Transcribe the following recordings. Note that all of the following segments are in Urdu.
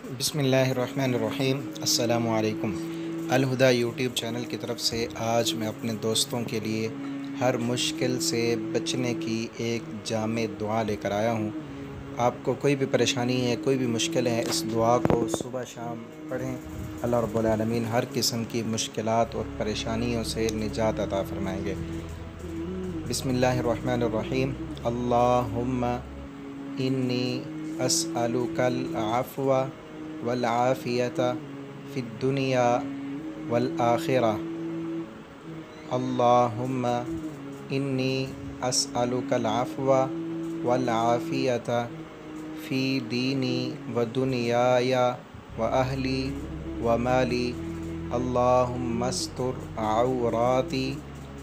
بسم اللہ الرحمن الرحیم۔ السلام علیکم۔ الہدیٰ یوٹیوب چینل کی طرف سے آج میں اپنے دوستوں کے لیے ہر مشکل سے بچنے کی ایک جامع دعا لے کر آیا ہوں۔ آپ کو کوئی بھی پریشانی ہے، کوئی بھی مشکل ہے، اس دعا کو صبح شام پڑھیں۔ اللہ رب العالمین ہر قسم کی مشکلات اور پریشانیوں سے نجات عطا فرمائیں گے۔ بسم اللہ الرحمن الرحیم۔ اللہم انی اسألک العفو والعافیۃ فی الدنیا والآخرہ۔ اللہم انی اسألک العفو والعافیۃ فی دینی و دنیای و اہلی و مالی۔ اللہم استر عوراتی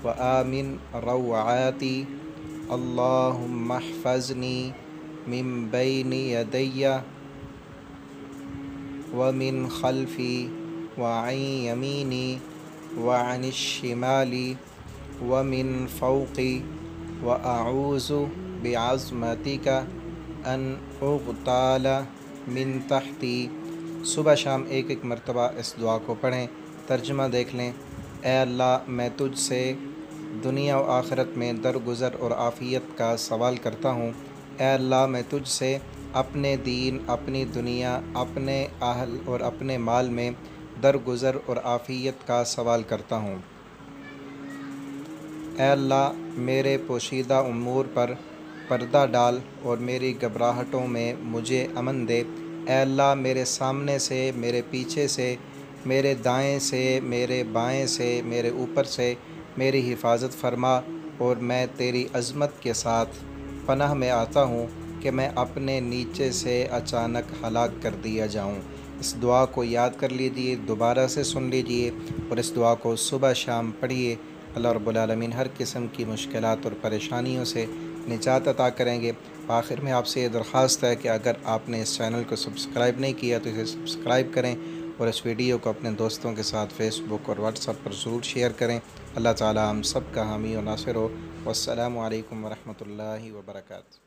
و آمن روعاتی۔ اللہم احفظنی من بین یدی ومن خلفی وعن یمینی وعن الشمال ومن فوقی واعوذ بعظمتک ان اغتال من تحتی۔ صبح شام ایک ایک مرتبہ اس دعا کو پڑھیں۔ ترجمہ دیکھ لیں۔ اے اللہ، میں تجھ سے دنیا و آخرت میں درگزر اور عافیت کا سوال کرتا ہوں۔ اے اللہ، میں تجھ سے اپنے دین، اپنی دنیا، اپنے اہل اور اپنے مال میں درگزر اور عافیت کا سوال کرتا ہوں۔ اے اللہ، میرے پوشیدہ امور پر پردہ ڈال اور میری گھبراہٹوں میں مجھے امن دے۔ اے اللہ، میرے سامنے سے، میرے پیچھے سے، میرے دائیں سے، میرے بائیں سے، میرے اوپر سے میری حفاظت فرما، اور میں تیری عظمت کے ساتھ پناہ میں آتا ہوں کہ میں اپنے نیچے سے اچانک ہلاک کر دیا جاؤں۔ اس دعا کو یاد کر لیجیے، دوبارہ سے سن لیجیے اور اس دعا کو صبح شام پڑھیے۔ اللہ رب العالمین ہر قسم کی مشکلات اور پریشانیوں سے نجات عطا کریں گے۔ آخر میں آپ سے یہ درخواست ہے کہ اگر آپ نے اس چینل کو سبسکرائب نہیں کیا تو اسے سبسکرائب کریں، اور اس ویڈیو کو اپنے دوستوں کے ساتھ فیس بک اور واٹس ایپ پر ضرور شیئر کریں۔ اللہ تعالی ہم سب کا حامی و ناصر ہو۔ والسلام علیکم ورحمۃ اللہ وبرکاتہ۔